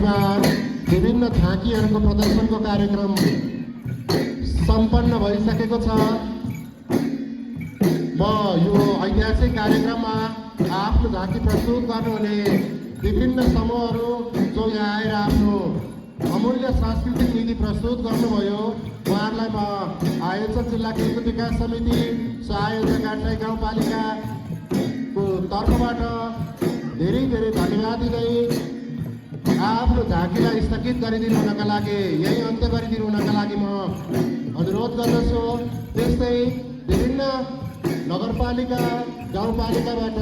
स्टेजमा विभिन्न झाँकीहरूको प्रदर्शनको कार्यक्रम सम्पन्न भइसकेको छ। म यो ऐतिहासिक कार्यक्रममा आफ्नो झाँकी प्रस्तुत गर्नुहुने विभिन्न समूहहरू जो यहाँ आएर आफ्नो अमूल्य सांस्कृतिक नीति प्रस्तुत गर्नुभयो उहाँहरूलाई म आयोजक जिल्ला खेलकुद विकास समिति सहआयोजक आठराई गाउँपालिकाको तर्फबाट धेरै धेरै धन्यवाद दिँदै आफ्नो झाँकीलाई स्थगित गरिदिनु हुनका लागि, यही अन्त्य गरिदिनु हुनका लागि म अनुरोध गर्दछु। त्यस्तै विभिन्न नगरपालिका गाउँपालिकाबाट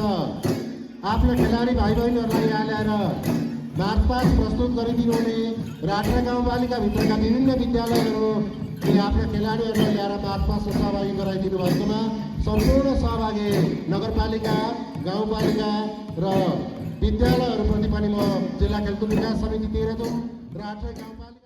आफ्ना खेलाडी भाइ बहिनीहरूलाई यहाँ ल्याएर मार्चपास्ट प्रस्तुत गरिदिनु हुने र आठराई गाउँपालिकाभित्रका विभिन्न विद्यालयहरूले आफ्ना खेलाडीहरूलाई ल्याएर मार्चपास्टमा सहभागी गराइदिनु भएकोमा सम्पूर्ण सहभागी नगरपालिका गाउँपालिका र विद्यालयहरूप्रति पनि म जिल्ला खेलकुद विकास समिति तेह्रथुम र आठराई गाउँपालिका